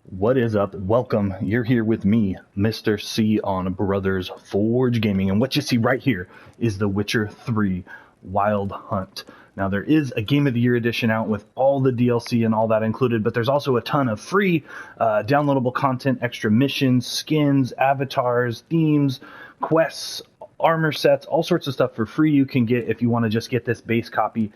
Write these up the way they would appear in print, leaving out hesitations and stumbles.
What is up? Welcome. You're here with me, Mr. C on Brothers Forge Gaming. And what you see right here is The Witcher 3 Wild Hunt. Now, there is a Game of the Year edition out with all the DLC and all that included, but there's also a ton of free downloadable content, extra missions, skins, avatars, themes, quests, armor sets, all sorts of stuff for free you can get if you want to just get this base copy.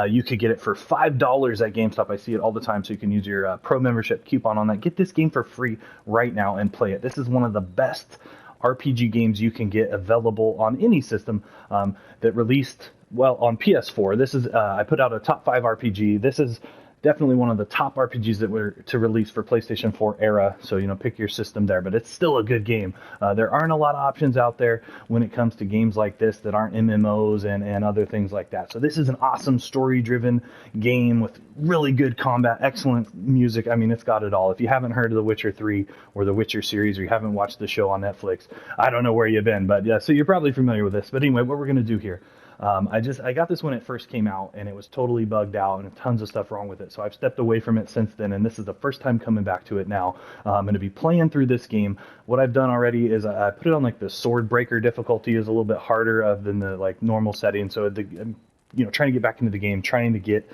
You could get it for $5 at GameStop. I see it all the time, so you can use your pro membership coupon on that. Get this game for free right now and play it. This is one of the best RPG games you can get available on any system that released, well, on PS4. This is, I put out a top 5 RPG. This is definitely one of the top RPGs that were to release for PlayStation 4 era, so pick your system there, but it's still a good game. There aren't a lot of options out there when it comes to games like this that aren't MMOs and other things like that. So this is an awesome story-driven game with really good combat, excellent music. I mean, it's got it all. If you haven't heard of The Witcher 3 or The Witcher series, or you haven't watched the show on Netflix, I don't know where you've been, but yeah, so you're probably familiar with this. But anyway, what we're going to do here, I got this when it first came out, and it was totally bugged out and tons of stuff wrong with it. So I've stepped away from it since then, and this is the first time coming back to it now. I'm going to be playing through this game. What I've done already is I put it on like the sword breaker difficulty, is a little bit harder than the like normal setting. So trying to get back into the game, trying to get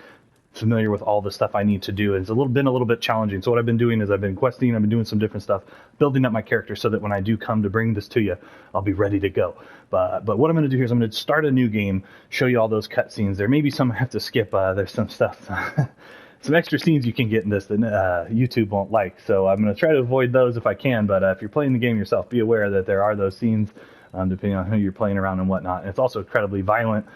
familiar with all the stuff I need to do. It's been a little bit challenging. So what I've been doing is I've been questing, I've been doing some different stuff, building up my character so that when I do come to bring this to you, I'll be ready to go. But what I'm going to do here is I'm going to start a new game, show you all those cutscenes. There may be some I have to skip. There's some stuff, some extra scenes you can get in this that YouTube won't like. So I'm going to try to avoid those if I can. But if you're playing the game yourself, be aware that there are those scenes. Depending on who you're playing around and whatnot. And it's also incredibly violent,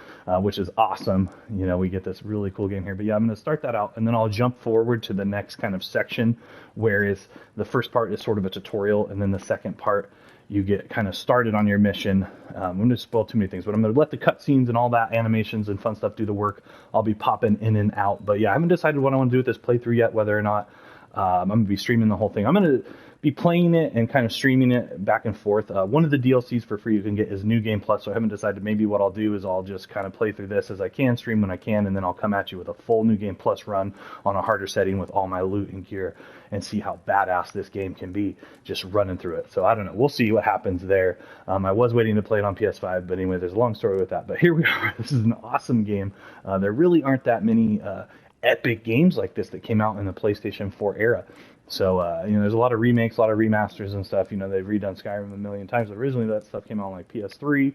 which is awesome. We get this really cool game here. But yeah, I'm going to start that out, and then I'll jump forward to the next kind of section, whereas the first part is sort of a tutorial, and then the second part, you get kind of started on your mission. I'm going to spoil too many things, but I'm going to let the cutscenes and all that, animations and fun stuff do the work. I'll be popping in and out. But yeah, I haven't decided what I want to do with this playthrough yet, whether or not I'm going to be streaming the whole thing. I'm going to be playing it and kind of streaming it back and forth. One of the DLCs for free you can get is New Game Plus, so I haven't decided. Maybe what I'll do is I'll just kind of play through this as I can, stream when I can, and then I'll come at you with a full New Game Plus run on a harder setting with all my loot and gear and see how badass this game can be just running through it. So I don't know. We'll see what happens there. I was waiting to play it on PS5, but anyway, there's a long story with that. But here we are. This is an awesome game. There really aren't that many epic games like this that came out in the PlayStation 4 era. So, there's a lot of remakes, a lot of remasters and stuff. They've redone Skyrim a million times. Originally, that stuff came out on like PS3.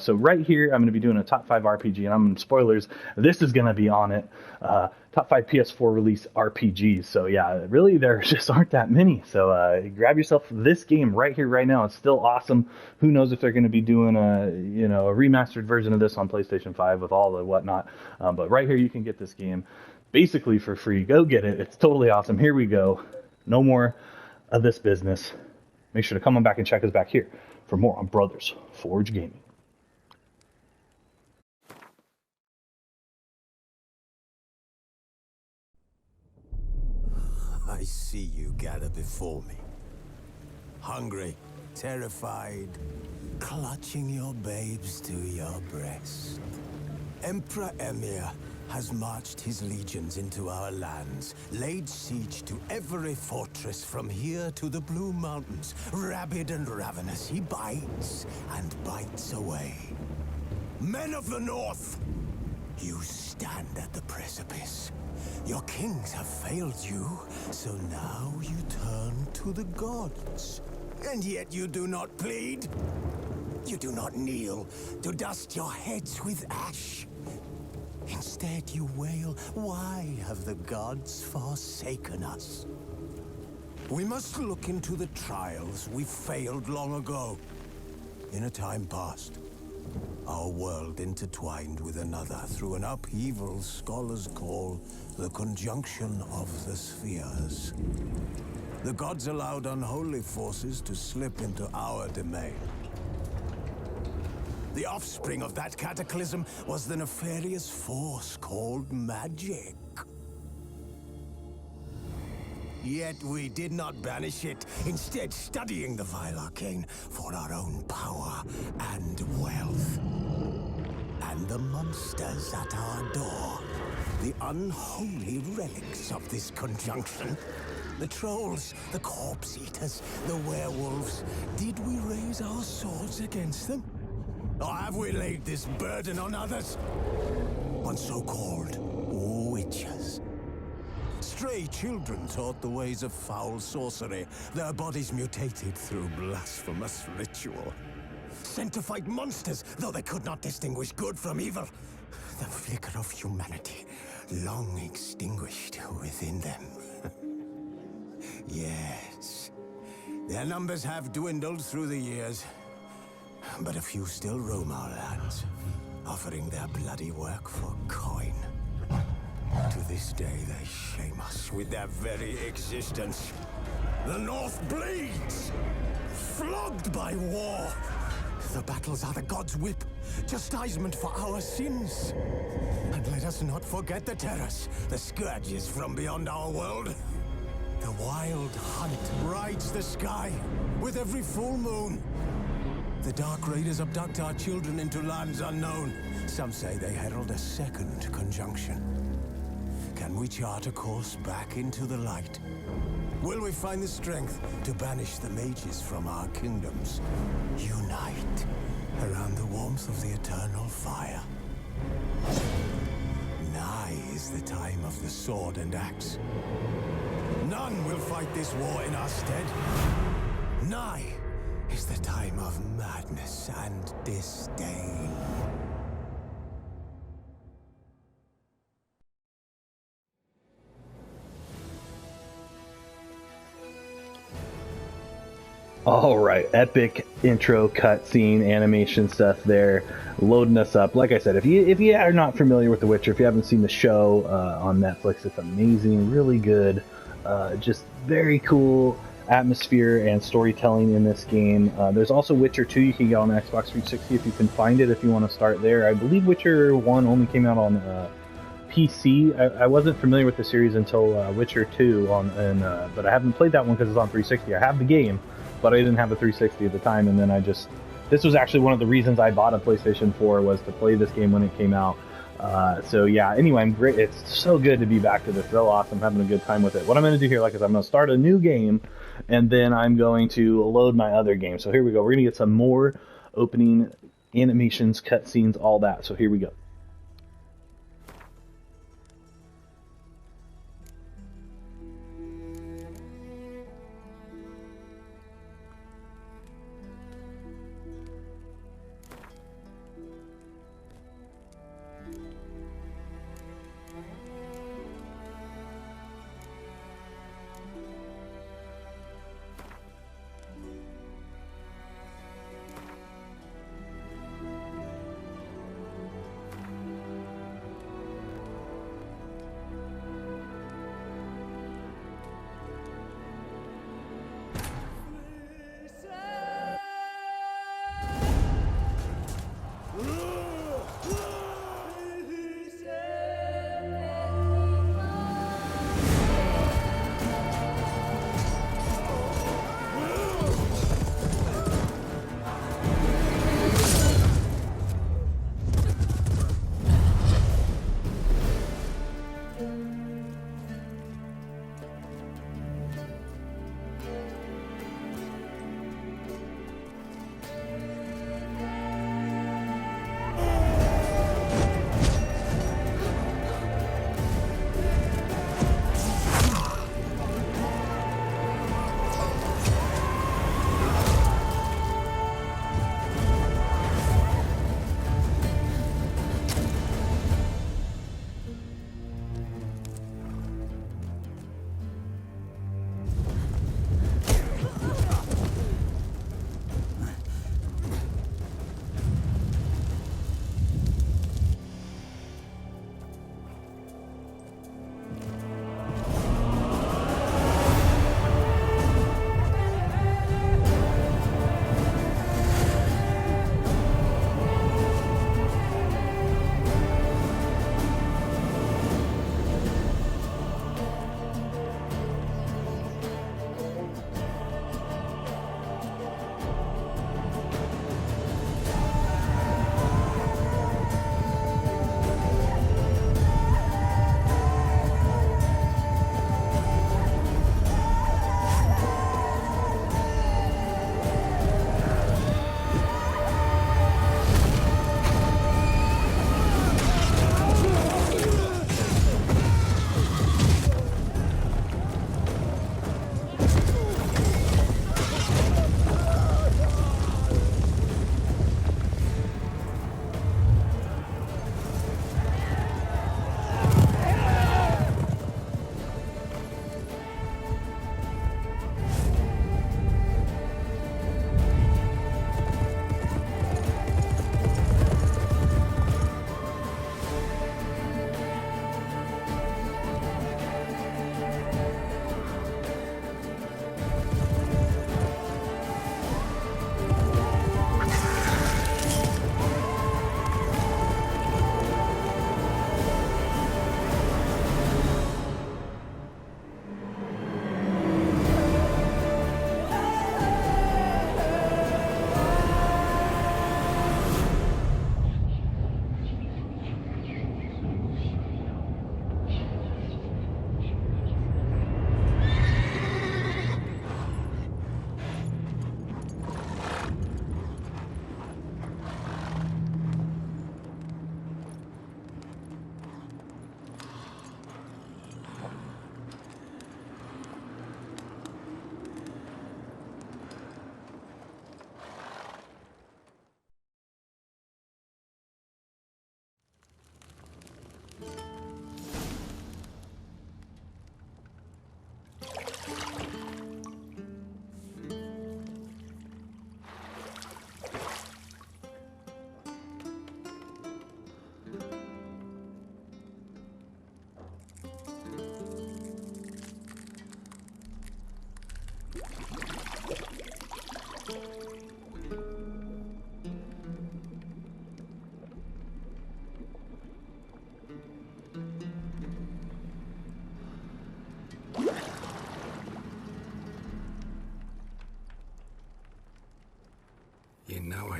So right here, I'm going to be doing a top 5 RPG, and spoilers, this is going to be on it. Top 5 PS4 release RPGs. So yeah, really, there just aren't that many. So grab yourself this game right here, right now. It's still awesome. Who knows if they're going to be doing a remastered version of this on PlayStation 5 with all the whatnot. But right here, you can get this game basically for free. Go get it. It's totally awesome. Here we go. No more of this business. Make sure to come on back and check us back here for more on Brothers Forge Gaming. I see you gather before me. Hungry, terrified, clutching your babes to your breast. Emperor Emir has marched his legions into our lands, laid siege to every fortress from here to the Blue Mountains. Rabid and ravenous, he bites and bites away. Men of the North, you stand at the precipice. Your kings have failed you, so now you turn to the gods. And yet you do not plead. You do not kneel to dust your heads with ash. Instead, you wail, why have the gods forsaken us? We must look into the trials we failed long ago. In a time past, our world intertwined with another through an upheaval scholars call the conjunction of the spheres. The gods allowed unholy forces to slip into our domain. The offspring of that cataclysm was the nefarious force called magic. Yet we did not banish it, instead studying the vile arcane for our own power and wealth. And the monsters at our door, the unholy relics of this conjunction, The trolls, the corpse eaters, the werewolves. Did we raise our swords against them? Or have we laid this burden on others? On so-called witches. Stray children taught the ways of foul sorcery, their bodies mutated through blasphemous ritual. Sent to fight monsters, though they could not distinguish good from evil. The flicker of humanity, long extinguished within them. Yes, their numbers have dwindled through the years, but a few still roam our lands, offering their bloody work for coin. To this day, they shame us with their very existence. The North bleeds, flogged by war. The battles are the gods' whip, chastisement for our sins. And let us not forget the terrors, the scourges from beyond our world. The wild hunt rides the sky with every full moon. The Dark Raiders abduct our children into lands unknown. Some say they herald a second conjunction. Can we chart a course back into the light? Will we find the strength to banish the mages from our kingdoms? Unite around the warmth of the eternal fire. Nigh is the time of the sword and axe. None will fight this war in our stead. Nigh is the time of madness and disdain. All right, epic intro cutscene animation stuff there, loading us up. Like I said, if you are not familiar with The Witcher, if you haven't seen the show on Netflix, it's amazing, really good, just very cool atmosphere and storytelling in this game. There's also Witcher 2 you can get on Xbox 360 if you can find it, if you want to start there. I believe Witcher 1 only came out on PC. I wasn't familiar with the series until Witcher 2, but I haven't played that one because it's on 360. I have the game, but I didn't have a 360 at the time, and then this was actually one of the reasons I bought a PlayStation 4 was to play this game when it came out. So yeah, anyway, I'm great. It's so good to be back to this. So awesome, having a good time with it. What I'm going to do here, like I said, I'm going to start a new game, and then I'm going to load my other game. So here we go. We're going to get some more opening animations, cutscenes, all that. So here we go.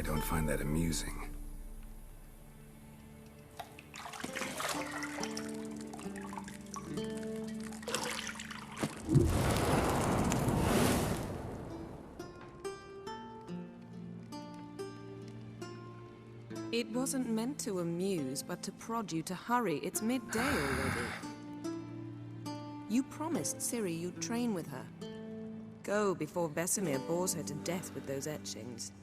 I don't find that amusing. It wasn't meant to amuse, but to prod you to hurry. It's midday already. You promised Ciri you'd train with her. Go before Vesemir bores her to death with those etchings.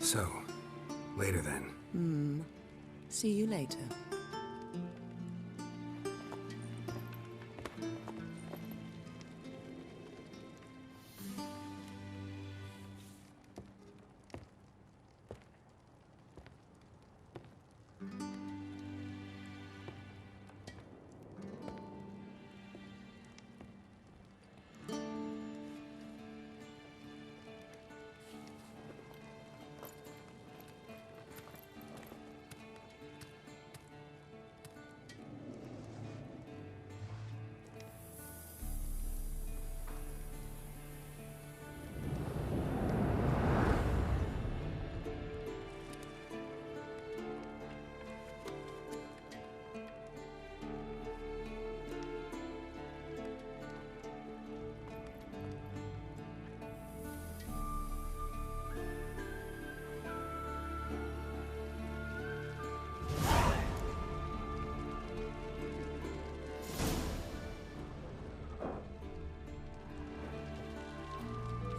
So, later then. See you later.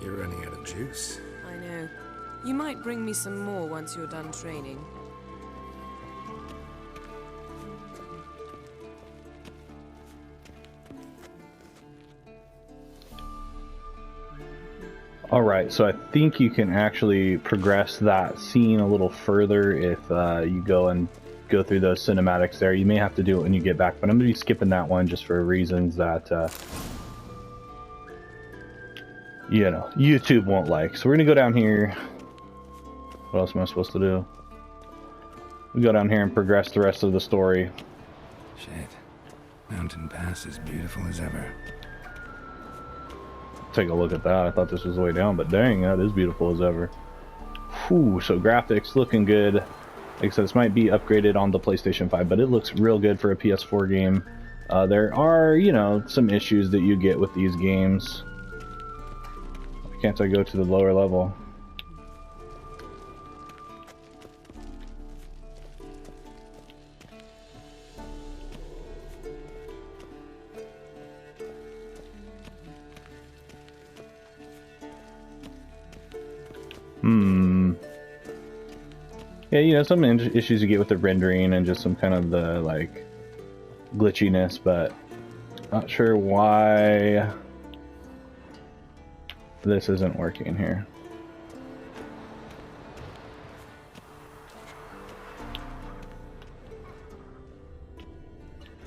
You're running out of juice. I know. You might bring me some more once you're done training. Alright, so I think you can actually progress that scene a little further if you go through those cinematics there. You may have to do it when you get back, but I'm going to be skipping that one just for reasons that, you know, YouTube won't like. So we're going to go down here. What else am I supposed to do? We go down here and progress the rest of the story. Shit. Mountain Pass is beautiful as ever. Take a look at that. I thought this was way down, but dang, that is beautiful as ever. Whew, so graphics looking good. Like I said, this might be upgraded on the PlayStation 5, but it looks real good for a PS4 game. There are, you know, some issues that you get with these games. Why can't I go to the lower level? Yeah, you know, some issues you get with the rendering and just some kind of the, like, glitchiness, but not sure why this isn't working here.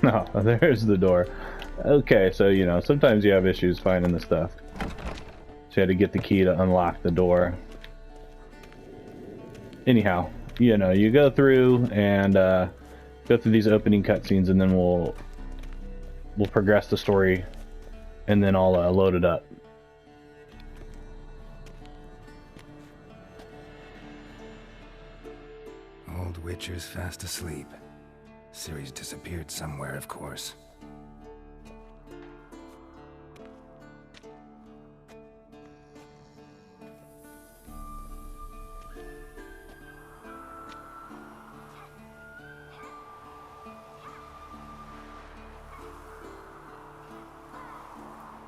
No, there's the door. Okay, so, you know, sometimes you have issues finding the stuff. So you had to get the key to unlock the door. Anyhow, you know, you go through and go through these opening cutscenes, and then we'll progress the story, and then I'll load it up. Old Witcher's fast asleep. Ciri's disappeared somewhere, of course.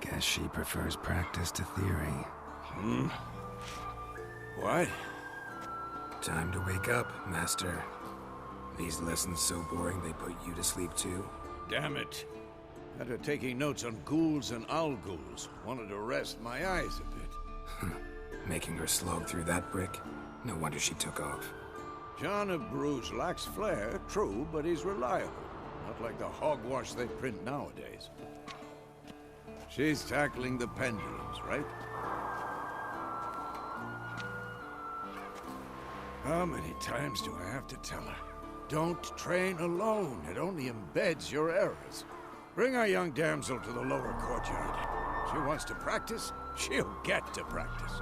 Guess she prefers practice to theory. What? Time to wake up, Master. These lessons so boring they put you to sleep too? Damn it. After taking notes on ghouls and owl ghouls, wanted to rest my eyes a bit. Making her slog through that brick? No wonder she took off. John of Bruges lacks flair, true, but he's reliable. Not like the hogwash they print nowadays. She's tackling the pendulums, right? How many times do I have to tell her? Don't train alone. It only embeds your errors. Bring our young damsel to the lower courtyard. She wants to practice, she'll get to practice.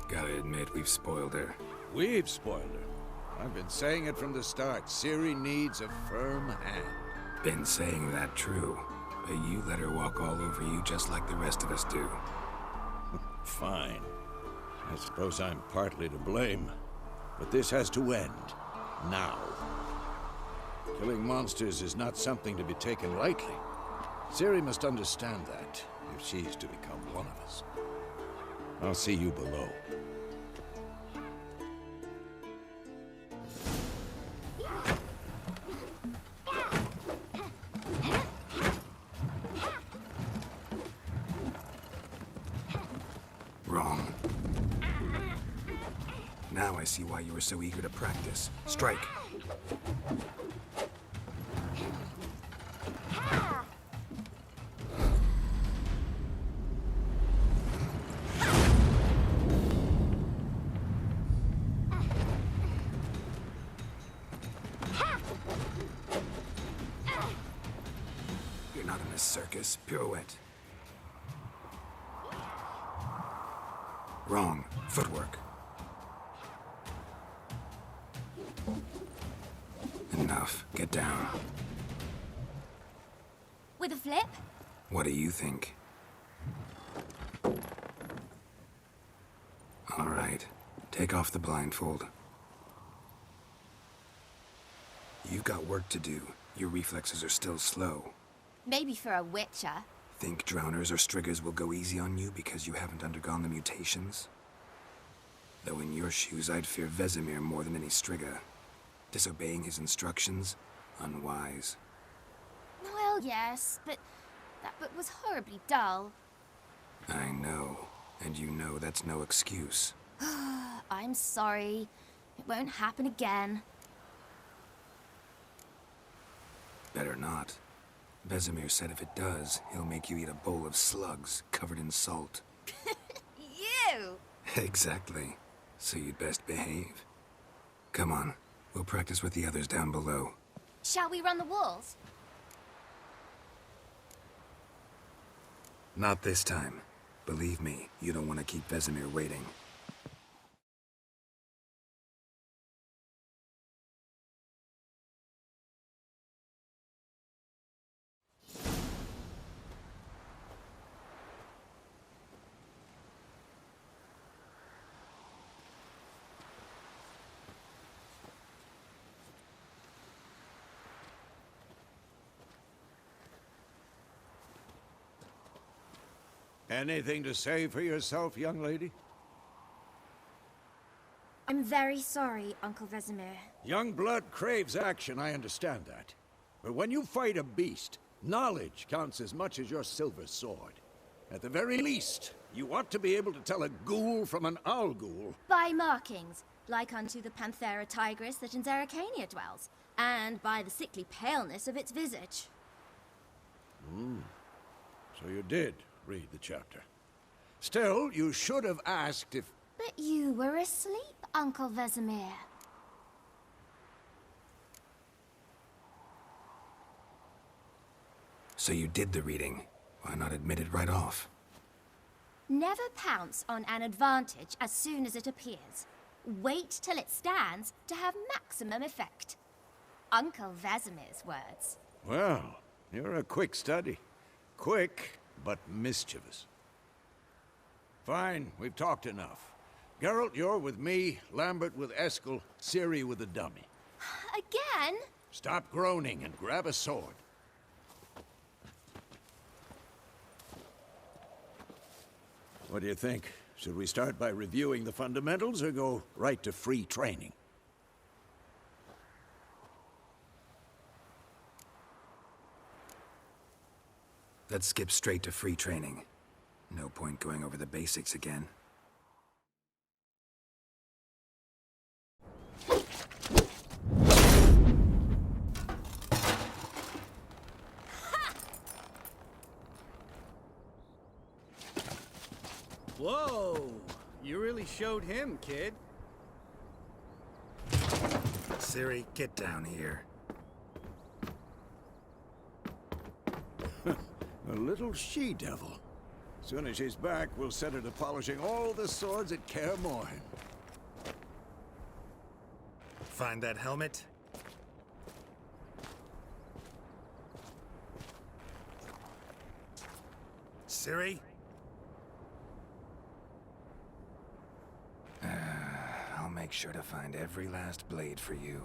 Gotta admit, we've spoiled her. We've spoiled her. I've been saying it from the start. Ciri needs a firm hand. Been saying that true. But you let her walk all over you just like the rest of us do. Fine. I suppose I'm partly to blame. But this has to end. Now. Killing monsters is not something to be taken lightly. Ciri must understand that, if she's to become one of us. I'll see you below. Wrong. Now I see why you were so eager to practice. Strike. You're not in a circus. Pirouette. Wrong. Footwork. Enough. Get down. With a flip? What do you think? All right. Take off the blindfold. You've got work to do. Your reflexes are still slow. Maybe for a witcher. Think drowners or striggers will go easy on you because you haven't undergone the mutations? Though in your shoes, I'd fear Vesemir more than any strigger. Disobeying his instructions? Unwise. Well, yes, but that book was horribly dull. I know. And you know that's no excuse. I'm sorry. It won't happen again. Better not. Vesemir said if it does, he'll make you eat a bowl of slugs covered in salt. You! Exactly. So you'd best behave. Come on. We'll practice with the others down below. Shall we run the walls? Not this time. Believe me, you don't want to keep Vesemir waiting. Anything to say for yourself, young lady? I'm very sorry, Uncle Vesemir. Young blood craves action, I understand that. But when you fight a beast, knowledge counts as much as your silver sword. At the very least, you ought to be able to tell a ghoul from an owl ghoul. By markings, like unto the Panthera tigris that in Zerrikania dwells, and by the sickly paleness of its visage. So you did read the chapter. Still, you should have asked if... But you were asleep, Uncle Vesemir. So you did the reading. Why not admit it right off? Never pounce on an advantage as soon as it appears. Wait till it stands to have maximum effect. Uncle Vesemir's words. Well, you're a quick study. Quick, but mischievous. Fine, we've talked enough. Geralt, you're with me, Lambert with Eskel, Ciri with the dummy. Again? Stop groaning and grab a sword. What do you think? Should we start by reviewing the fundamentals or go right to free training? Let's skip straight to free training. No point going over the basics again. Whoa! You really showed him, kid. Ciri, get down here. A little she-devil. Soon as she's back, we'll set her to polishing all the swords at Kaer Morhen. Find that helmet? Ciri? I'll make sure to find every last blade for you.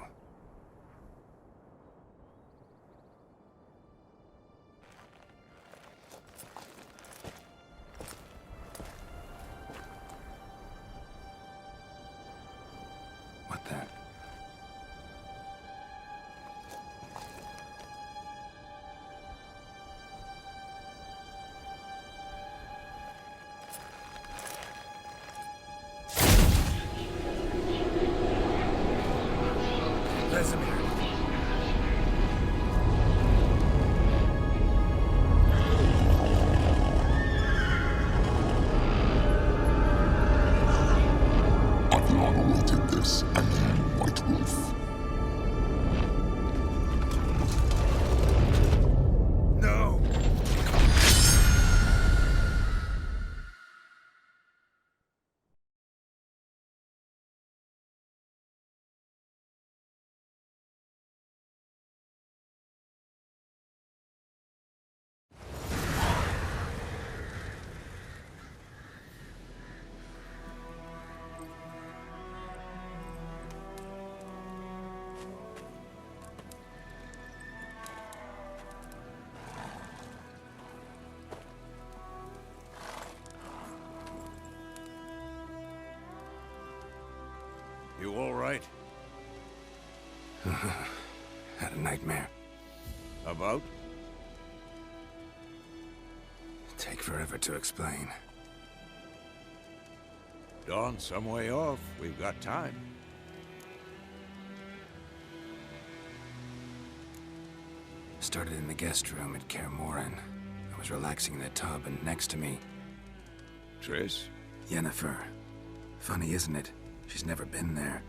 What the? Vesemir. I've long awaited this, and you, White Wolf. No! You all right? Had a nightmare. About? Take forever to explain. Dawn's some way off. We've got time. Started in the guest room at Kaer Morhen. I was relaxing in a tub, and next to me, Triss? Yennefer. Funny, isn't it? She's never been there.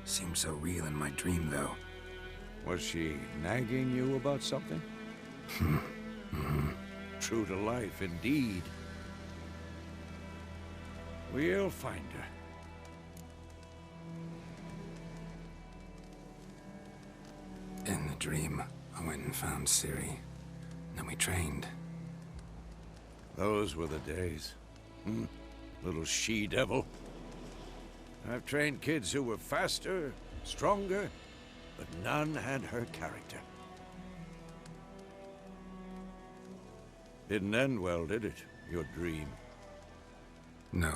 Seemed so real in my dream, though. Was she nagging you about something? True to life, indeed. We'll find her. In the dream, I went and found Ciri. Then we trained. Those were the days. Little she-devil. I've trained kids who were faster, stronger, but none had her character. Didn't end well, did it? Your dream? No.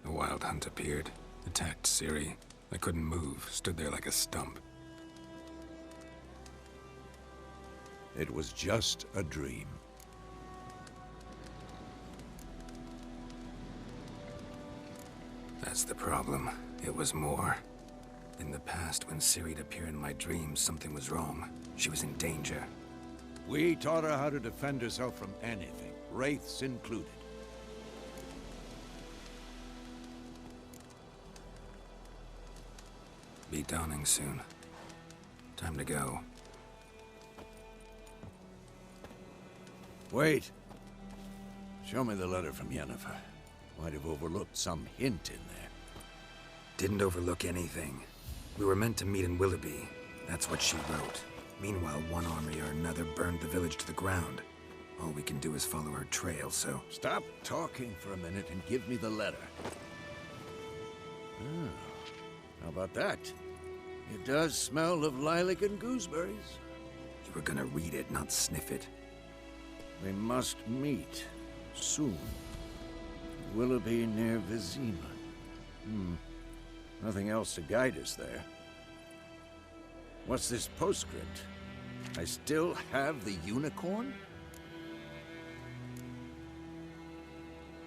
The Wild Hunt appeared, attacked Ciri. I couldn't move, stood there like a stump. It was just a dream. That's the problem. It was more. In the past, when Ciri'd appear in my dreams, something was wrong. She was in danger. We taught her how to defend herself from anything, wraiths included. Be dawning soon. Time to go. Wait. Show me the letter from Yennefer. Might have overlooked some hint in there. Didn't overlook anything. We were meant to meet in Willoughby. That's what she wrote. Meanwhile, one army or another burned the village to the ground. All we can do is follow her trail, so... Stop talking for a minute and give me the letter. How about that? It does smell of lilac and gooseberries. You were gonna read it, not sniff it. We must meet soon. Willoughby near Vizima. Nothing else to guide us there. What's this postscript? I still have the unicorn?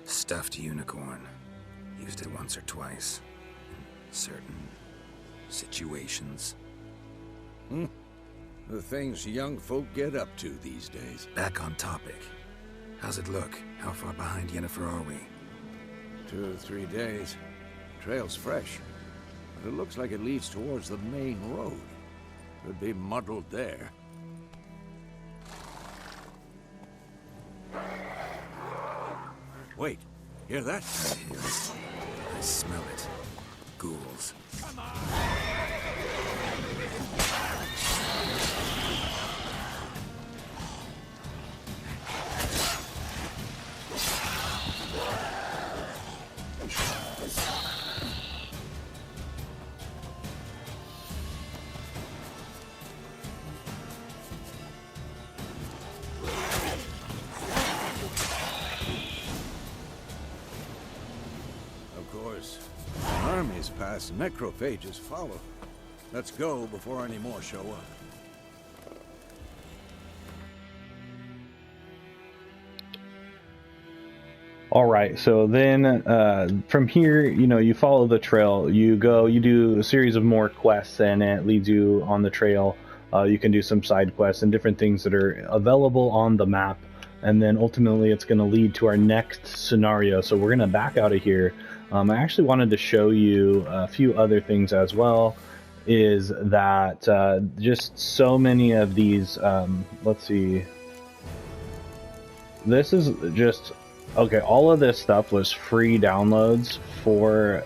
Stuffed unicorn. Used it once or twice. In certain situations. The things young folk get up to these days. Back on topic. How's it look? How far behind Yennefer are we? 2 or 3 days. Trail's fresh, but it looks like it leads towards the main road. Could be muddled there. Wait, hear that? I hear it. I smell it. Ghouls. Armies pass, necrophages follow. Let's go before any more show up. All right, so then from here, you know, you follow the trail. You go, you do a series of more quests, and it leads you on the trail. You can do some side quests and different things that are available on the map. And then ultimately it's going to lead to our next scenario. So we're going to back out of here. I actually wanted to show you a few other things as well. Is that just so many of these, let's see. This is just, okay, all of this stuff was free downloads for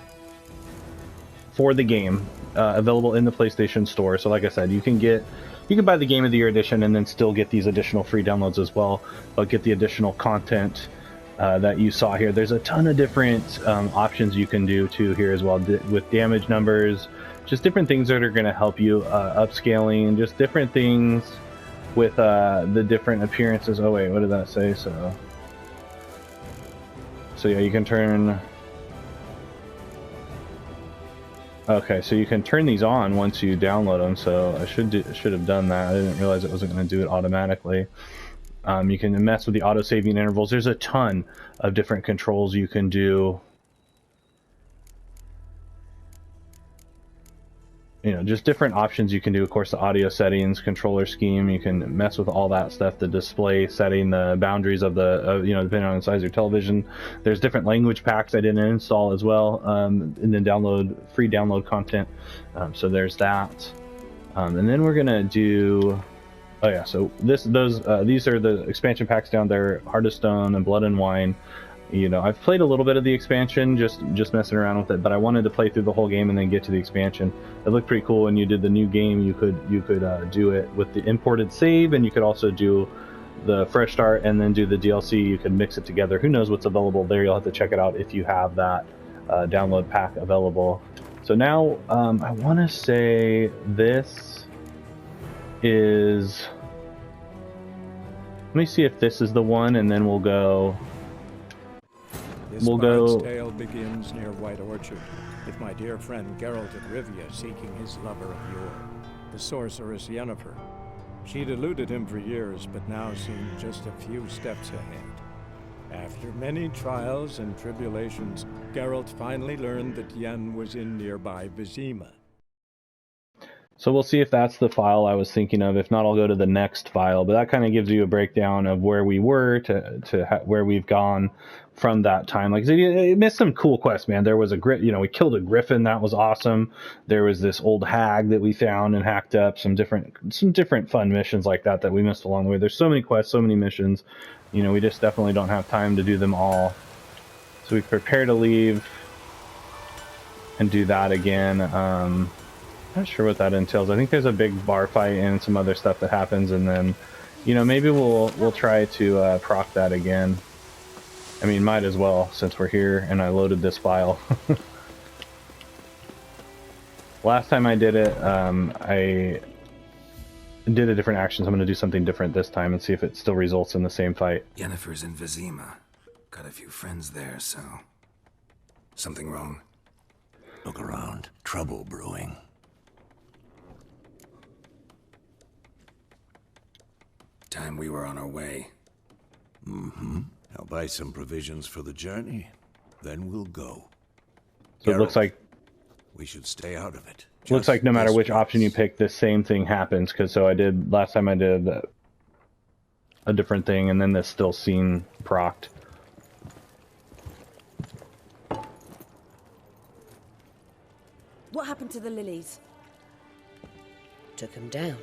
the game, available in the PlayStation Store. So like I said, you can buy the Game of the Year edition and then still get these additional free downloads as well, but get the additional content that you saw here. There's a ton of different options you can do too here as well, with damage numbers, just different things that are going to help you, upscaling, just different things with the different appearances. Oh wait, what did that say? So yeah, you can turn. Okay, so you can turn these on once you download them. So I should have done that. I didn't realize it wasn't going to do it automatically. You can mess with the auto-saving intervals. There's a ton of different controls you can do. You know, just different options you can do. Of course, the audio settings, controller scheme, you can mess with all that stuff. The display setting, the boundaries of the, you know, depending on the size of your television. There's different language packs I didn't install as well, and then free download content. So there's that. And then we're gonna do. Oh yeah, so these are the expansion packs down there: Heart of Stone and Blood and Wine. You know, I've played a little bit of the expansion, just messing around with it, but I wanted to play through the whole game and then get to the expansion. It looked pretty cool. When you did the new game, you could do it with the imported save, and you could also do the fresh start and then do the DLC. You could mix it together. Who knows what's available there? You'll have to check it out if you have that download pack available. So now I want to say this is. Let me see if this is the one, and then we'll go. This bard's tale begins near White Orchard, with my dear friend Geralt of Rivia seeking his lover of yore, the sorceress Yennefer. She'd eluded him for years, but now seemed just a few steps ahead. After many trials and tribulations, Geralt finally learned that Yen was in nearby Vizima. So we'll see if that's the file I was thinking of. If not, I'll go to the next file. But that kind of gives you a breakdown of where we were to where we've gone from that time. Like, it missed some cool quests, man. There was we killed a griffin. That was awesome. There was this old hag that we found and hacked up. Some different fun missions like that we missed along the way. There's so many quests, so many missions. You know, we just definitely don't have time to do them all. So we prepare to leave and do that again. Not sure what that entails. I think there's a big bar fight and some other stuff that happens, and then, you know, maybe we'll try to proc that again. I mean, might as well, since we're here and I loaded this file. Last time I did it, I did a different action, so I'm going to do something different this time and see if it still results in the same fight. Yennefer's in Vizima. Got a few friends there, so... Something wrong? Look around. Trouble brewing. Time we were on our way. Mm-hmm. I'll buy some provisions for the journey, then we'll go. So Geralt, it looks like we should stay out of it. Looks like no matter which option you pick, the same thing happens. Because last time I did a different thing, and then this still scene procced. happened to the lilies? Took him down.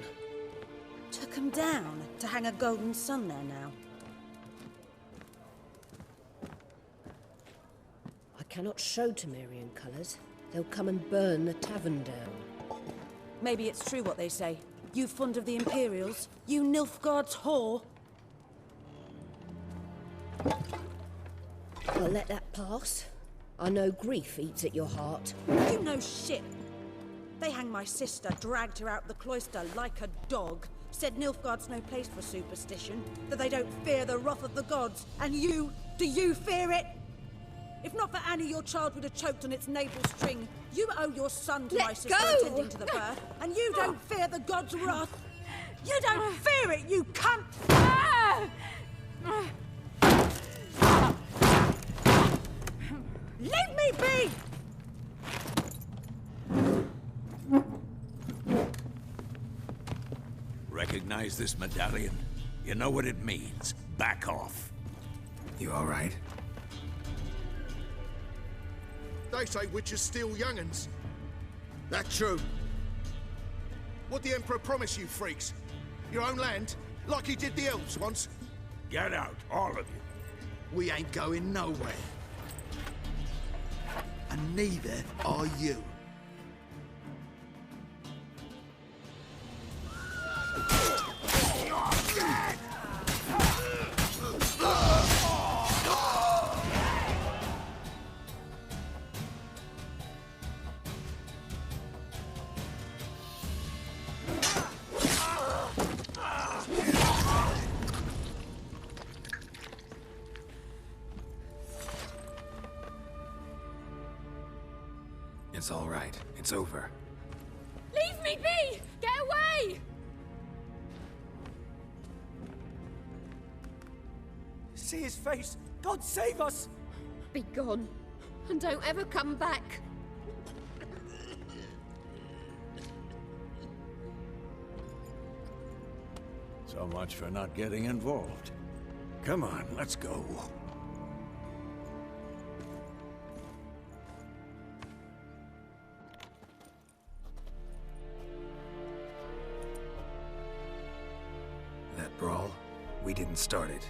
Took them down to hang a golden sun there now. I cannot show Temerian colours. They'll come and burn the tavern down. Maybe it's true what they say. You fond of the Imperials? You Nilfgaard's whore? I'll let that pass. I know grief eats at your heart. You know shit. They hanged my sister, dragged her out the cloister like a dog. Said Nilfgaard's no place for superstition, that they don't fear the wrath of the gods. And you, do you fear it? If not for Annie, your child would have choked on its navel string. You owe your son to my sister attending to the birth, and you don't fear the gods' wrath. You don't fear it, you cunt! Leave me be! Recognize this medallion? You know what it means. Back off. You all right? They say witches steal young'uns. That true? What the Emperor promise you, freaks? Your own land? Like he did the elves once? Get out, all of you. We ain't going nowhere. And neither are you. It's all right. It's over. Leave me be! Get away! See his face! God save us! Be gone, and don't ever come back. So much for not getting involved. Come on, let's go. That brawl, we didn't start it.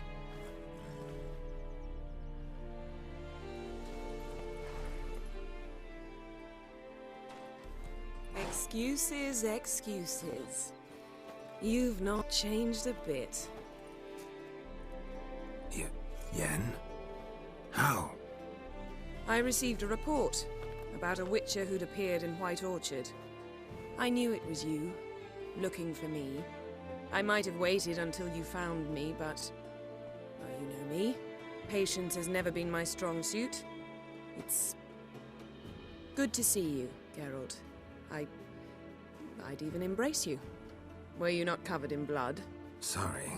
Excuses, excuses. You've not changed a bit. Yen? How? I received a report about a witcher who'd appeared in White Orchard. I knew it was you, looking for me. I might have waited until you found me, but... well, you know me. Patience has never been my strong suit. It's... good to see you, Geralt. I'd even embrace you. Were you not covered in blood? Sorry.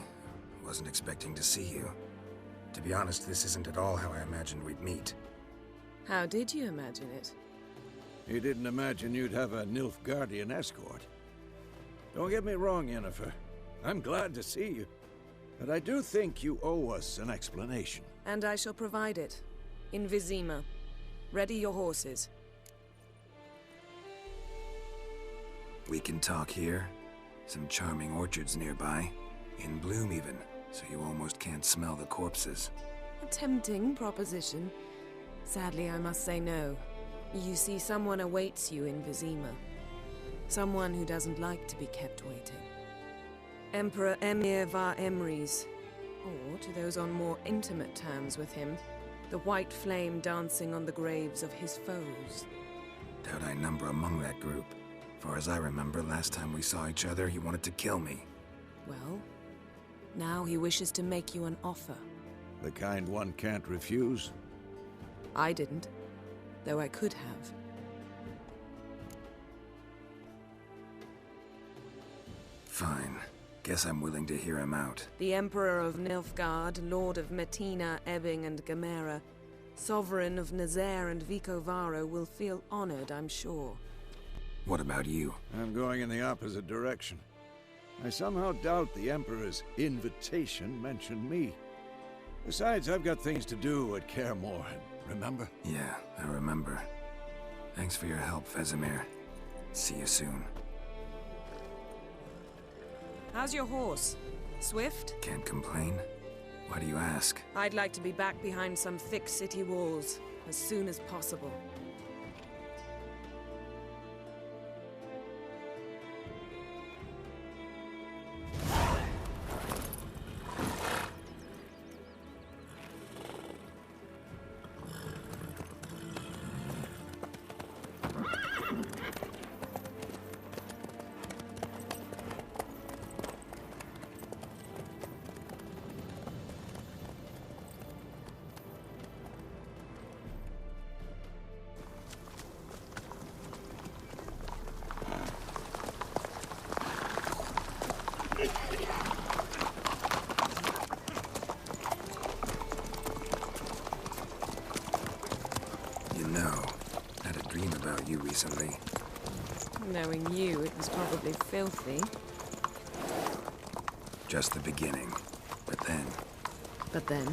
Wasn't expecting to see you. To be honest, this isn't at all how I imagined we'd meet. How did you imagine it? You didn't imagine you'd have a Nilfgaardian escort. Don't get me wrong, Yennefer. I'm glad to see you. But I do think you owe us an explanation. And I shall provide it. In Vizima. Ready your horses. We can talk here. Some charming orchards nearby. In bloom even, so you almost can't smell the corpses. A tempting proposition. Sadly, I must say no. You see, someone awaits you in Vizima. Someone who doesn't like to be kept waiting. Emperor Emir var Emrys. Or, to those on more intimate terms with him, the white flame dancing on the graves of his foes. Doubt I number among that group. Far as I remember, last time we saw each other, he wanted to kill me. Well, now he wishes to make you an offer. The kind one can't refuse? I didn't, though I could have. Fine. Guess I'm willing to hear him out. The Emperor of Nilfgaard, Lord of Metina, Ebbing, and Gamera, Sovereign of Nazaire and Vicovaro will feel honored, I'm sure. What about you? I'm going in the opposite direction. I somehow doubt the Emperor's invitation mentioned me. Besides, I've got things to do at Kaer Morhen, remember? Yeah, I remember. Thanks for your help, Vesemir. See you soon. How's your horse? Swift? Can't complain. Why do you ask? I'd like to be back behind some thick city walls as soon as possible. You recently. Knowing you, it was probably filthy. Just the beginning. But then... But then?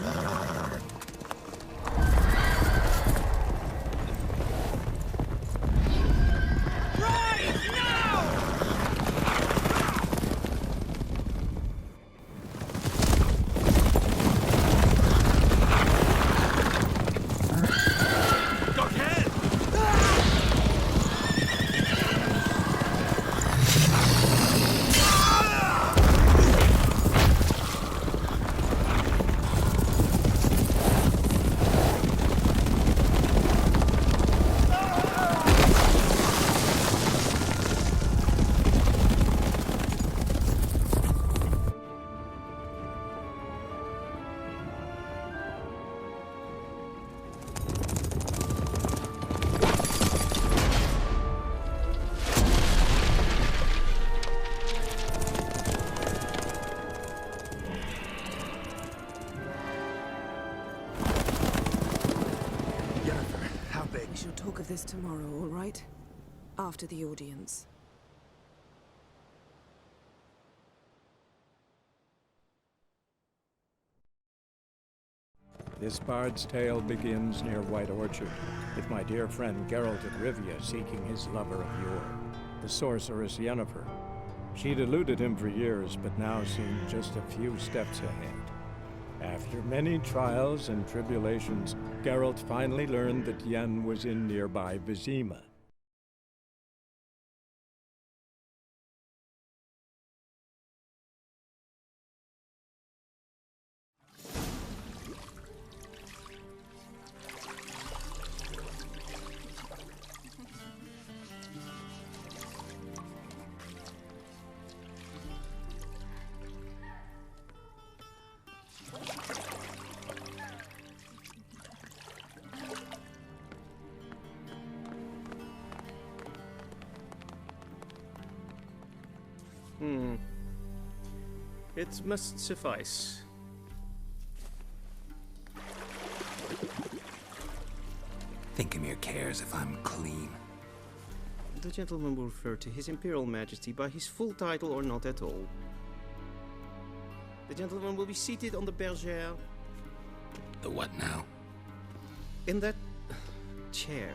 Talk of this tomorrow, all right? After the audience. This bard's tale begins near White Orchard, with my dear friend Geralt of Rivia seeking his lover of yore, the sorceress Yennefer. She'd eluded him for years, but now seemed just a few steps ahead. After many trials and tribulations, Geralt finally learned that Yen was in nearby Vizima. It must suffice. Thinkamere cares if I'm clean. The gentleman will refer to His Imperial Majesty by his full title or not at all. The gentleman will be seated on the bergère. The what now? In that chair.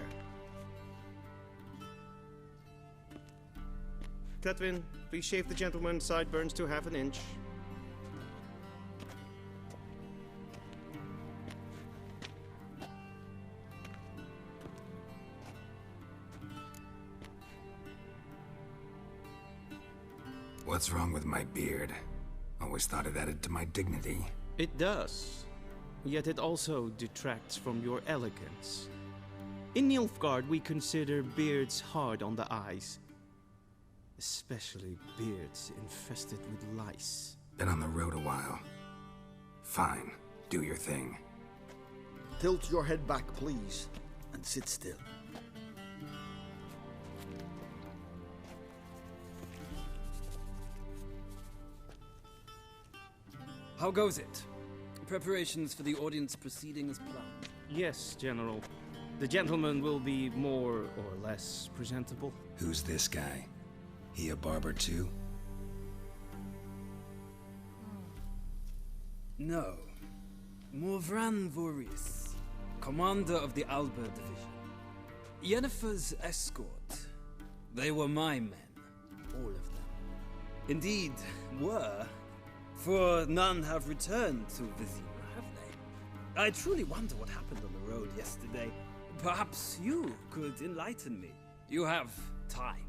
Cletwin, please shave the gentleman's sideburns to half an inch. What's wrong with my beard? Always thought it added to my dignity. It does. Yet it also detracts from your elegance. In Nilfgaard, we consider beards hard on the eyes. Especially beards infested with lice. Been on the road a while. Fine, do your thing. Tilt your head back, please, and sit still. How goes it? Preparations for the audience proceeding as planned? Yes, General. The gentleman will be more or less presentable. Who's this guy? He a barber too? No. Morvran Vorius, commander of the Alba Division. Yennefer's escort. They were my men, all of them. Indeed, were, for none have returned to Vizima, have they? I truly wonder what happened on the road yesterday. Perhaps you could enlighten me. You have time,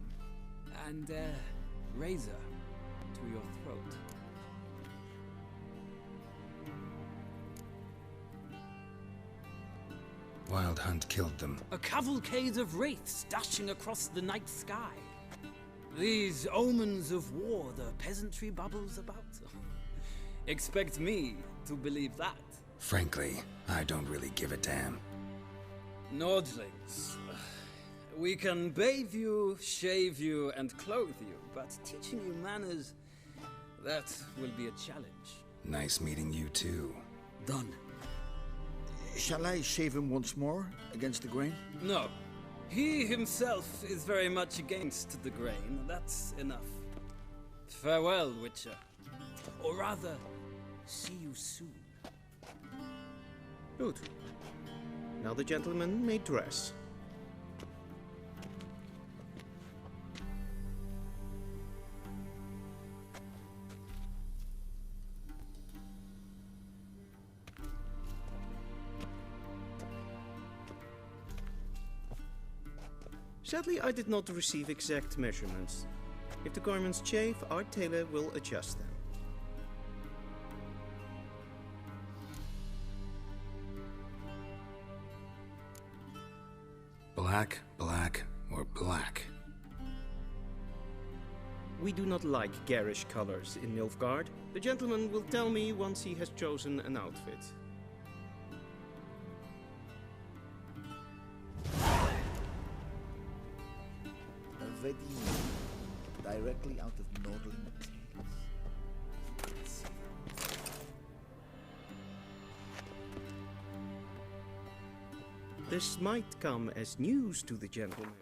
and a razor to your throat. Wild Hunt killed them. A cavalcade of wraiths dashing across the night sky. These omens of war the peasantry bubbles about. Expect me to believe that. Frankly, I don't really give a damn. Nordlings. We can bathe you, shave you, and clothe you, but teaching you manners, that will be a challenge. Nice meeting you too. Done. Shall I shave him once more, against the grain? No. He himself is very much against the grain. That's enough. Farewell, Witcher. Or rather, see you soon. Good. Now the gentleman may dress. Sadly, I did not receive exact measurements. If the garments chafe, our tailor will adjust them. Black, black, or black? We do not like garish colors in Nilfgaard. The gentleman will tell me once he has chosen an outfit. Directly out of Nordling tales. This might come as news to the gentleman.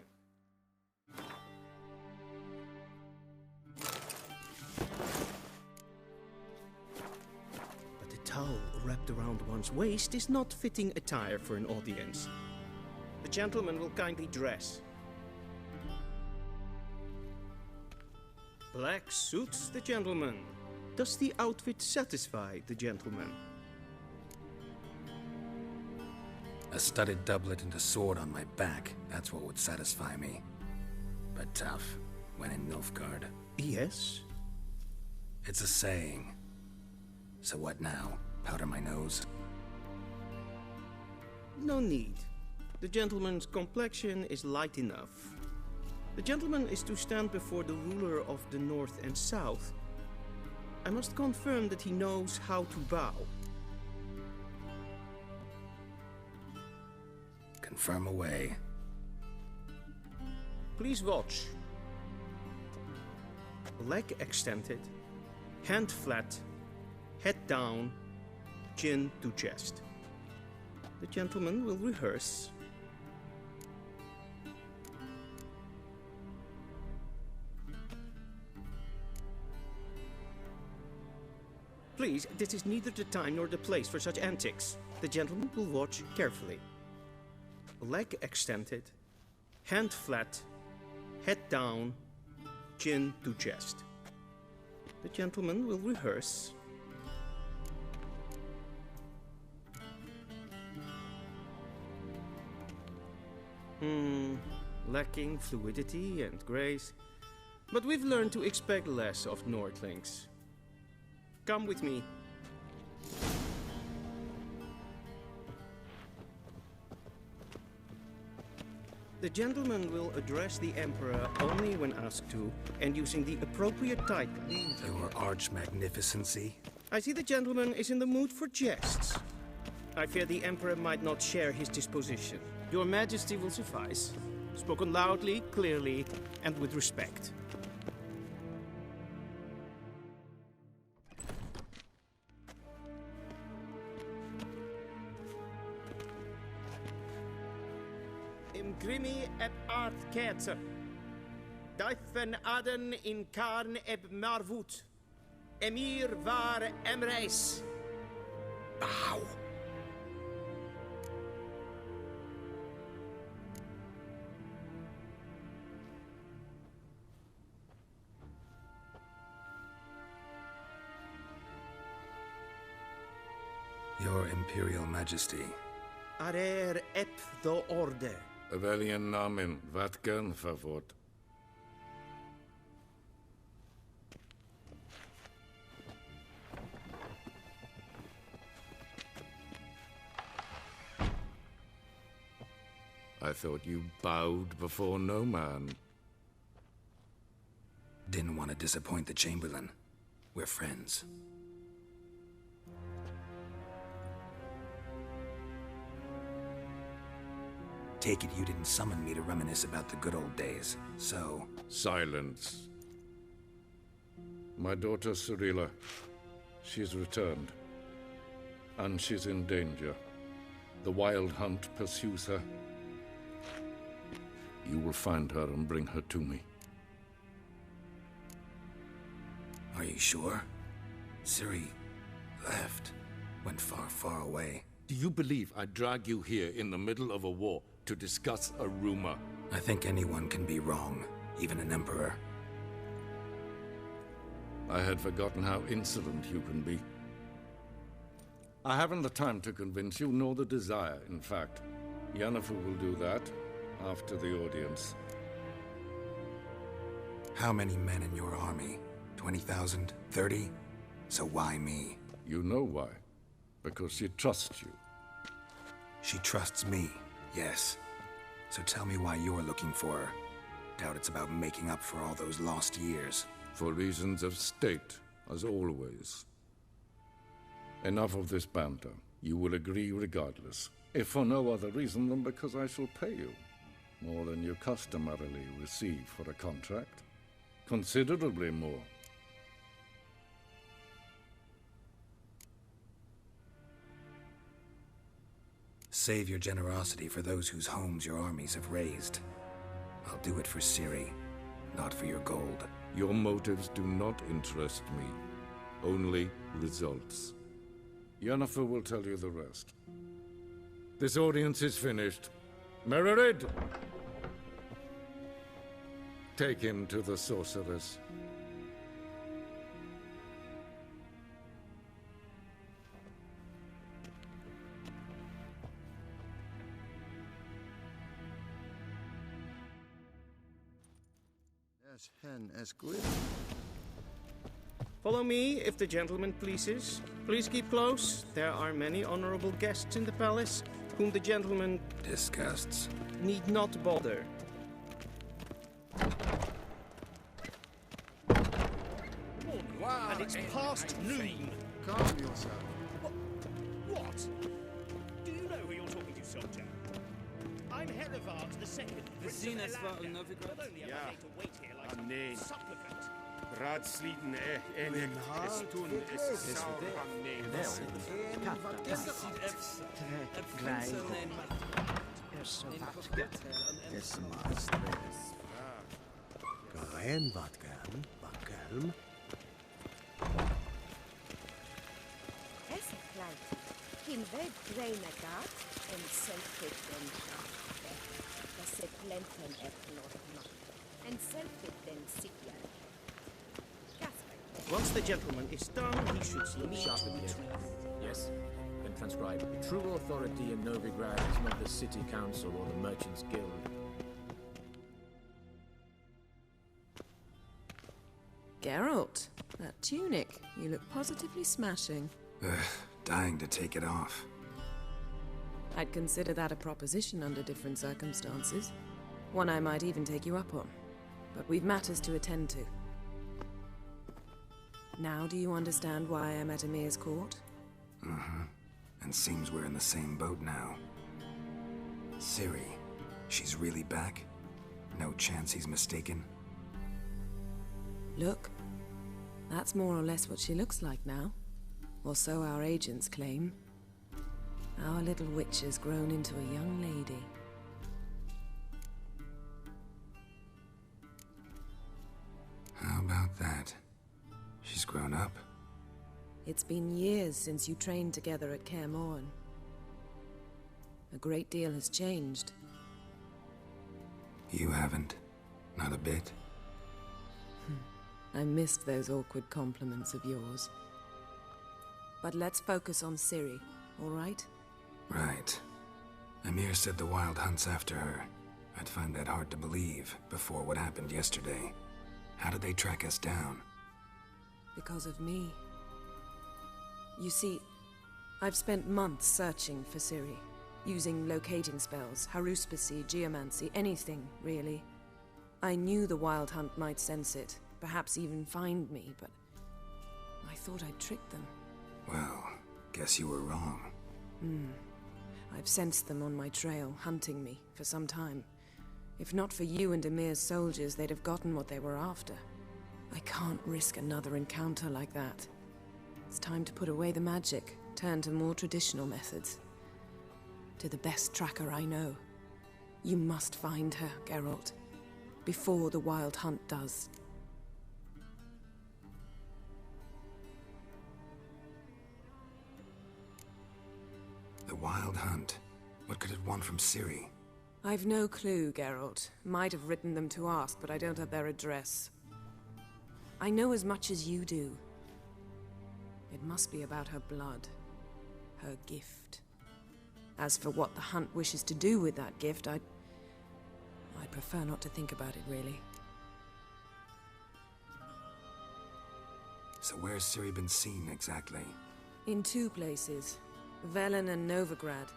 But a towel wrapped around one's waist is not fitting attire for an audience. The gentleman will kindly dress. Black suits the gentleman. Does the outfit satisfy the gentleman? A studded doublet and a sword on my back, that's what would satisfy me. But tough, when in Nilfgaard. Yes? It's a saying. So what now? Powder my nose? No need. The gentleman's complexion is light enough. The gentleman is to stand before the ruler of the North and South. I must confirm that he knows how to bow. Confirm away. Please watch. Leg extended, hand flat, head down, chin to chest. The gentleman will rehearse. Please, this is neither the time nor the place for such antics. The gentleman will watch carefully. Leg extended, hand flat, head down, chin to chest. The gentleman will rehearse. Lacking fluidity and grace. But we've learned to expect less of Nordlings. Come with me. The gentleman will address the Emperor only when asked to, and using the appropriate title. Your arch-magnificency? I see the gentleman is in the mood for jests. I fear the Emperor might not share his disposition. Your Majesty will suffice. Spoken loudly, clearly, and with respect. Imgrimi eb art ketzer. Duifen aden in karn eb marvoet. Emir var emreis. Bow. Your Imperial Majesty. Arer ep do orde. Evelian namen, vatgen favort. I thought you bowed before no man. Didn't want to disappoint the Chamberlain. We're friends. Take it you didn't summon me to reminisce about the good old days, so... Silence. My daughter Cyrilla, she's returned. And she's in danger. The Wild Hunt pursues her. You will find her and bring her to me. Are you sure? Ciri left. Went far, far away. Do you believe I'd drag you here in the middle of a war to discuss a rumor? I think anyone can be wrong, even an emperor. I had forgotten how insolent you can be. I haven't the time to convince you, nor the desire, in fact. Yennefer will do that after the audience. How many men in your army? 20,000? 30? So why me? You know why. Because she trusts you. She trusts me, yes. So tell me why you're looking for her. Doubt it's about making up for all those lost years. For reasons of state, as always. Enough of this banter. You will agree regardless. If for no other reason than because I shall pay you. More than you customarily receive for a contract. Considerably more. Save your generosity for those whose homes your armies have razed. I'll do it for Ciri, not for your gold. Your motives do not interest me. Only results. Yennefer will tell you the rest. This audience is finished. Mererid! Take him to the sorceress. As hen as good. Follow me, if the gentleman pleases. Please keep close. There are many honorable guests in the palace, whom the gentleman... disgusts. ...need not bother. Wow, and it's past noon. Calm yourself. What? Do you know who you're talking to, soldier? I'm Herivard the Second, Prince of Elander. Not only am I made to wait here like a supplicant. Raadsleden en toen is sauer aan Geheim wat gern, Bakelm. Es kleid. Geen weet breine gaat en selfie den schaft. Dat se plenten eflot macht. En selfie den sigja. Once the gentleman is done, he should slip sharply between. Yes, then transcribe. True authority in Novigrad is not the city council or the merchants guild. Geralt, that tunic. You look positively smashing. Dying to take it off. I'd consider that a proposition under different circumstances. One I might even take you up on. But we've matters to attend to. Now do you understand why I'm at Emir's court? Mm-hmm. And seems we're in the same boat now. Ciri, she's really back? No chance he's mistaken? Look, that's more or less what she looks like now. Or so our agents claim. Our little witch has grown into a young lady. How about that? She's grown up. It's been years since you trained together at Kaer Morhen. A great deal has changed. You haven't. Not a bit. I missed those awkward compliments of yours. But let's focus on Ciri, all right? Right. Emir said the Wild Hunt's after her. I'd find that hard to believe before what happened yesterday. How did they track us down? Because of me. You see, I've spent months searching for Ciri, using locating spells, haruspicy, geomancy, anything, really. I knew the Wild Hunt might sense it, perhaps even find me, but I thought I'd tricked them. Well, guess you were wrong. I've sensed them on my trail, hunting me, for some time. If not for you and Emir's soldiers, they'd have gotten what they were after. I can't risk another encounter like that. It's time to put away the magic, turn to more traditional methods. To the best tracker I know. You must find her, Geralt. Before the Wild Hunt does. The Wild Hunt? What could it want from Ciri? I've no clue, Geralt. Might have written them to ask, but I don't have their address. I know as much as you do. It must be about her blood. Her gift. As for what the Hunt wishes to do with that gift, I'd prefer not to think about it, really. So where's Ciri been seen, exactly? In 2 places. Velen and Novigrad.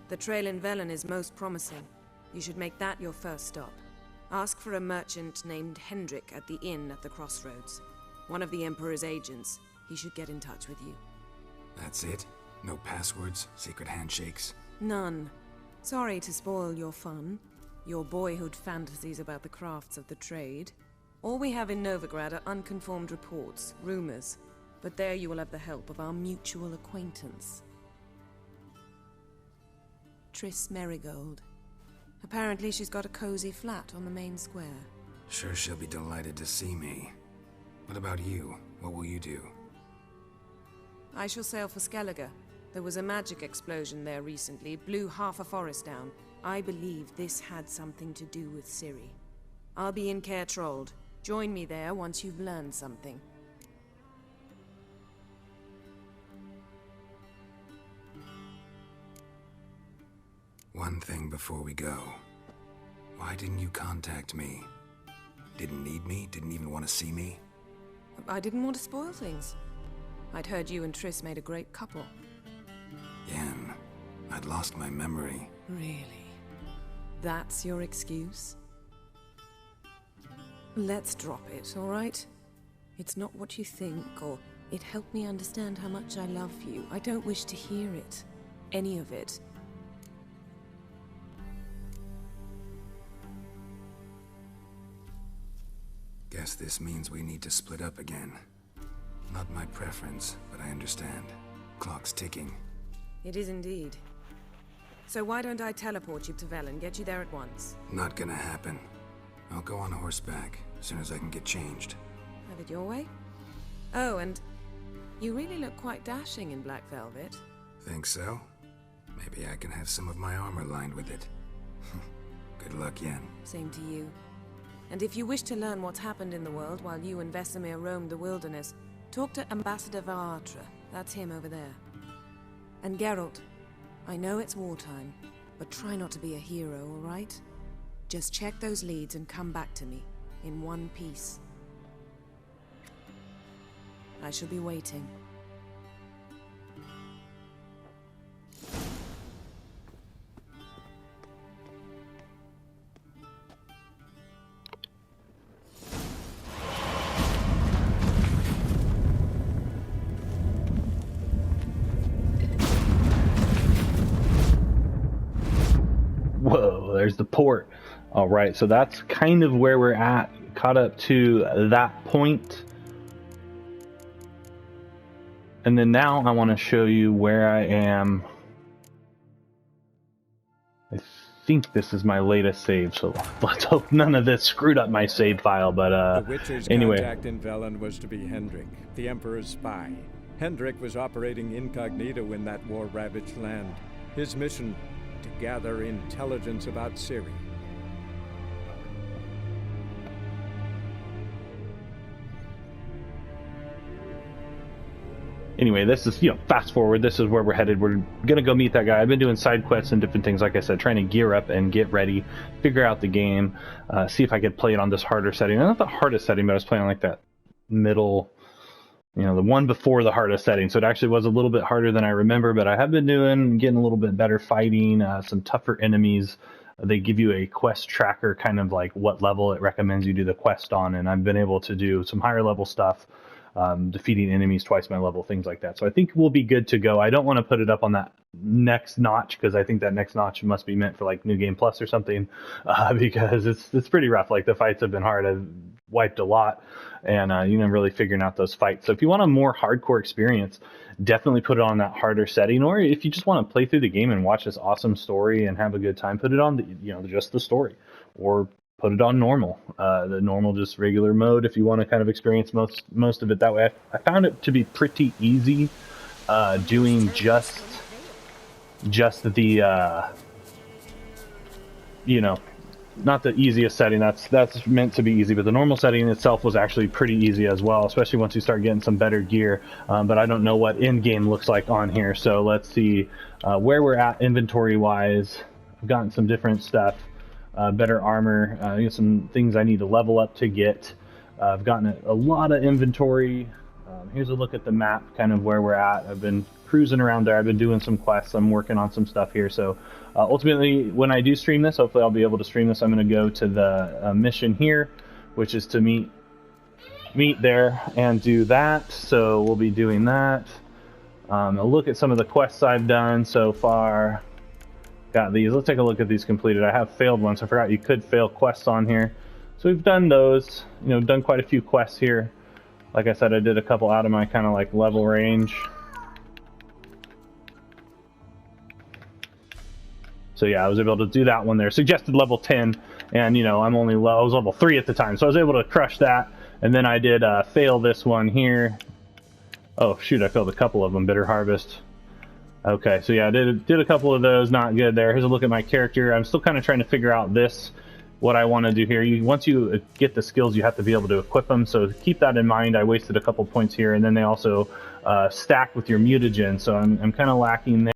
The trail in Velen is most promising. You should make that your first stop. Ask for a merchant named Hendrik at the inn at the crossroads. One of the Emperor's agents. He should get in touch with you. That's it? No passwords, secret handshakes? None. Sorry to spoil your fun. Your boyhood fantasies about the crafts of the trade. All we have in Novigrad are unconfirmed reports, rumors. But there you will have the help of our mutual acquaintance. Triss Merigold. Apparently she's got a cozy flat on the main square. Sure she'll be delighted to see me. What about you? What will you do? I shall sail for Skellige. There was a magic explosion there recently, blew half a forest down. I believe this had something to do with Ciri. I'll be in Caer Trold. Join me there once you've learned something. One thing before we go. Why didn't you contact me? Didn't need me? Didn't even want to see me? I didn't want to spoil things. I'd heard you and Triss made a great couple. Yen, I'd lost my memory. Really? That's your excuse? Let's drop it, all right? It's not what you think, or it helped me understand how much I love you. I don't wish to hear it. Any of it. Guess this means we need to split up again. Not my preference, but I understand. Clock's ticking. It is indeed. So why don't I teleport you to Velen, get you there at once? Not gonna happen. I'll go on horseback, as soon as I can get changed. Have it your way? Oh, and you really look quite dashing in black velvet. Think so? Maybe I can have some of my armor lined with it. Good luck, Yen. Same to you. And if you wish to learn what's happened in the world while you and Vesemir roamed the wilderness, talk to Ambassador Varatra. That's him over there. And Geralt, I know it's wartime, but try not to be a hero, all right? Just check those leads and come back to me, in one piece. I shall be waiting. Whoa, there's the port. All right, so that's kind of where we're at, caught up to that point. And then now I want to show you where I am. I think this is my latest save, so let's hope none of this screwed up my save file, but The Witcher's anyway. contact in Velen was to be Hendrik, the Emperor's spy. Hendrik was operating incognito in that war-ravaged land. His mission, to gather intelligence about Ciri. anyway, this is, fast forward. This is where we're headed. We're going to go meet that guy. I've been doing side quests and different things, like I said, trying to gear up and get ready, figure out the game, see if I could play it on this harder setting. Not the hardest setting, but I was playing like that middle, the one before the hardest setting. So it actually was a little bit harder than I remember, but I have been getting a little bit better fighting, some tougher enemies. They give you a quest tracker, kind of like what level it recommends you do the quest on, and I've been able to do some higher level stuff, defeating enemies twice my level, things like that. So I think we'll be good to go. I don't want to put it up on that next notch, because I think that next notch must be meant for like New Game Plus or something, because it's pretty rough. Like, the fights have been hard. I've wiped a lot, and really figuring out those fights. So if you want a more hardcore experience, definitely put it on that harder setting. Or if you just want to play through the game and watch this awesome story and have a good time, put it on just the story, or put it on normal, the normal, just regular mode, if you want to kind of experience most of it that way. I found it to be pretty easy, doing just the not the easiest setting. That's meant to be easy, but the normal setting itself was actually pretty easy as well, especially once you start getting some better gear. But I don't know what in-game looks like on here, so let's see where we're at inventory wise. I've gotten some different stuff, better armor, some things I need to level up to get. I've gotten a lot of inventory. Here's a look at the map, kind of where we're at. I've been cruising around there. I've been doing some quests. I'm working on some stuff here. So ultimately, when I do stream this, hopefully I'll be able to stream this. I'm going to go to the mission here, which is to meet there and do that. So we'll be doing that. A look at some of the quests I've done so far. Got these. Let's take a look at these completed. I have failed ones. I forgot you could fail quests on here. So we've done those. Done quite a few quests here. Like I said, I did a couple out of my kind of like level range. So yeah, I was able to do that one there. Suggested level 10, and I was level 3 at the time, so I was able to crush that. And then I did fail this one here. Oh shoot, I failed a couple of them. Bitter Harvest. Okay, so yeah, I did a couple of those. Not good there. Here's a look at my character. I'm still kind of trying to figure out what I want to do here. Once you get the skills, you have to be able to equip them, so keep that in mind. I wasted a couple points here, and then they also stack with your mutagen, so I'm kind of lacking there.